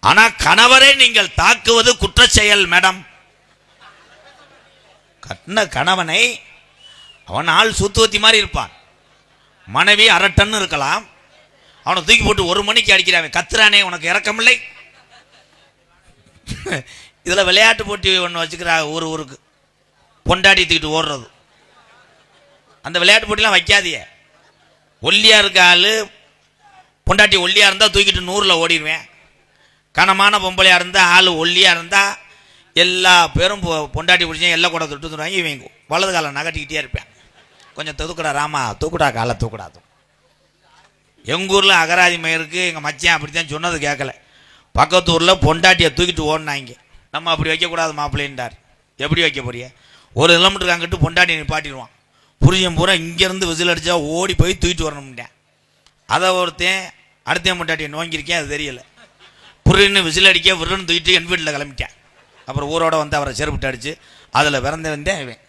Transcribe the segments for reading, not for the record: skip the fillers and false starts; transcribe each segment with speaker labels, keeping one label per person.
Speaker 1: ஆனா கணவரை நீங்கள் தாக்குவது குற்ற செயல் மேடம். கட்டின கணவனை அவன் ஆள் சூத்துவத்தி மாதிரி இருப்பான், மனைவி அரை டன் இருக்கலாம், அவனை தூக்கி போட்டு 1 மணிக்கு அடிக்கிறான், கத்துறானே உனக்கு இறக்கமில்லை. இதில் விளையாட்டு போட்டி ஒன்று வச்சுக்கிறா, ஊருக்கு பொண்டாடி தூக்கிட்டு ஓடுறது. அந்த விளையாட்டு போட்டிலாம் வைக்காதிய. ஒல்லியா இருக்க ஆள் பொண்டாட்டி ஒல்லியா இருந்தால் தூக்கிட்டு 100ல் ஓடிடுவேன். கனமான பொம்பளையா இருந்தால் ஆள் ஒல்லியா இருந்தால் எல்லா பேரும் பொண்டாட்டி பிடிச்சேன் எல்லாம் கூட தொட்டு தருவாங்க. இவங்க வலது காலை நகட்டிக்கிட்டே இருப்பேன். கொஞ்சம் தூக்குடா ராமா, தூக்குடா காலை, தூக்குடா. எங்கள் ஊரில் அகராதி மயிருக்கு எங்கள் மச்சான் அப்படி தான் சொன்னது கேட்கல. பக்கத்து ஊரில் பொண்டாட்டியை தூக்கிட்டு ஓடினாங்க. நம்ம அப்படி வைக்கக்கூடாது மாப்பிள்ளைன்றார். எப்படி வைக்க போறிய? 1 கிலோமீட்டருக்கு அங்கிட்டு பொண்டாட்டியை நிப்பாட்டிடுவான். புரிஞ்சம் பூரா இங்கேருந்து விசில் அடித்தா ஓடி போய் தூக்கிட்டு வரணும்ட்டேன். அதை ஒருத்தன் அடுத்த பொண்டாட்டியை நோங்கியிருக்கேன், அது தெரியல. புரின்னு விசில் அடிக்க விருன்னு தூக்கிட்டு என் வீட்டில் கிளம்பிட்டேன். அப்புறம் ஊரோட வந்து அவரை செருப்பிட்டு அடித்து அதில் வந்தேன் இவன்.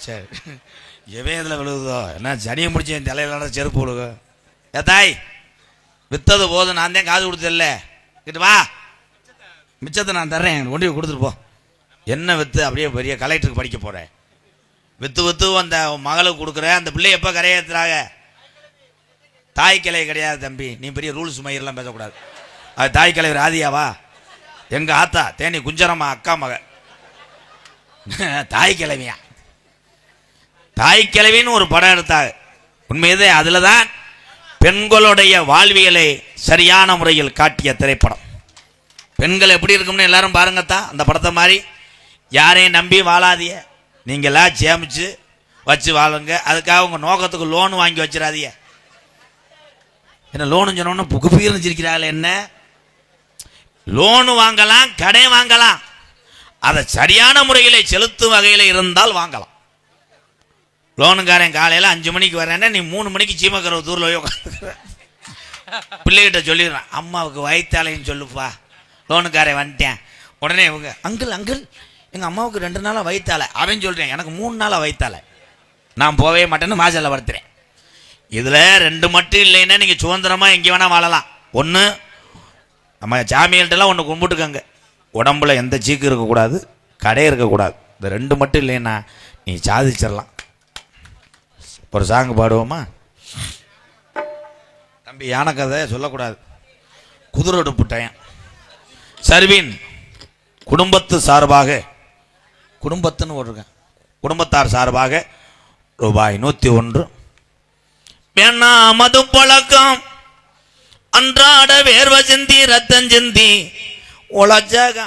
Speaker 1: சரி, எவன் இதில் விழுகுதோ என்ன சனியை முடிச்சு என் தலையிலான செருப்பு விழுகு. தாய் வித்தது போதும், நான் தான் காசு கொடுத்ததில்ல, கிட்ட வா, மிச்சத்தை நான் தர்றேன், கொண்டு போய் கொடுத்துட்டு போ. என்ன வித்து? அப்படியே பெரிய கலெக்டருக்கு படிக்க போகிறேன். வித்து அந்த மகளுக்கு கொடுக்குற அந்த பிள்ளை எப்போ கரையேற்றுறாங்க? தாய் கிளை கிடையாது தம்பி, நீ பெரிய ரூல்ஸ் மயிரெல்லாம் பேசக்கூடாது. அது தாய் கிளை ராதியாவா? எங்கள் ஆத்தா தேனி குஞ்சரம்மா அக்கா மக தாய் கிழவியா? தாய் கிழவின்னு ஒரு படம் எடுத்தாங்க. உண்மையதே அதில் தான் பெண்களுடைய வாழ்வியலை சரியான முறையில் காட்டிய திரைப்படம். பெண்கள் எப்படி இருக்கும்னு எல்லாரும் பாருங்கத்தான் அந்த படத்தை மாதிரி. யாரையும் நம்பி வாழாதிய, நீங்களா சேமிச்சு வச்சு வாழுங்க. அதுக்காக உங்கள் நோக்கத்துக்கு லோன் வாங்கி வச்சிடாதீங்க. என்ன லோனு சொன்னோன்னு புகுப்பீர்னு வச்சிருக்கிறாள். என்ன லோனு வாங்கலாம், கடை வாங்கலாம், அதை சரியான முறையில் செலுத்தும் வகையில் இருந்தால் வாங்கலாம். லோனுக்காரன் காலையில் 5 மணிக்கு வரேன்னா நீ 3 மணிக்கு சீமக்கரவு தூரில் போய் உட்காந்துக்கிற. பிள்ளைகிட்ட சொல்லிடுறான், அம்மாவுக்கு வயிற்றாலைன்னு சொல்லுப்பா, லோனுக்காரன் வந்துட்டேன். உடனே இவங்க அங்கிள் எங்கள் அம்மாவுக்கு 2 நாளாக வயிற்றாலை. அவன் சொல்கிறேன், எனக்கு 3 நாளாக வயிற்றாலை, நான் போகவே மாட்டேன்னு மாசல்ல படுத்துறேன். இதில் 2 மட்டும் இல்லைன்னா நீங்கள் சுதந்திரமாக எங்கே வேணால் வாழலாம். ஒன்று நம்ம சாமிகள்கிட்டலாம் ஒன்று கும்பிட்டுக்கங்க, உடம்புல எந்த சீக்கு இருக்கக்கூடாது, கடை இருக்கக்கூடாது. இந்த 2 மட்டும் இல்லைன்னா நீ சாதிச்சிடலாம். ஒரு சாங்கு பாடுவோமா? தம்பி யானை கதை சொல்லக்கூடாது, குதிரை எடுப்புட்டேன். சர்வீன் குடும்பத்து சார்பாக, குடும்பத்துன்னு ஒரு குடும்பத்தார் சார்பாக ரூபாய் 101. வேணா மது பழக்கம் அன்றாட வேர்வ சிந்தி ரத்தம் சிந்தி உலஜக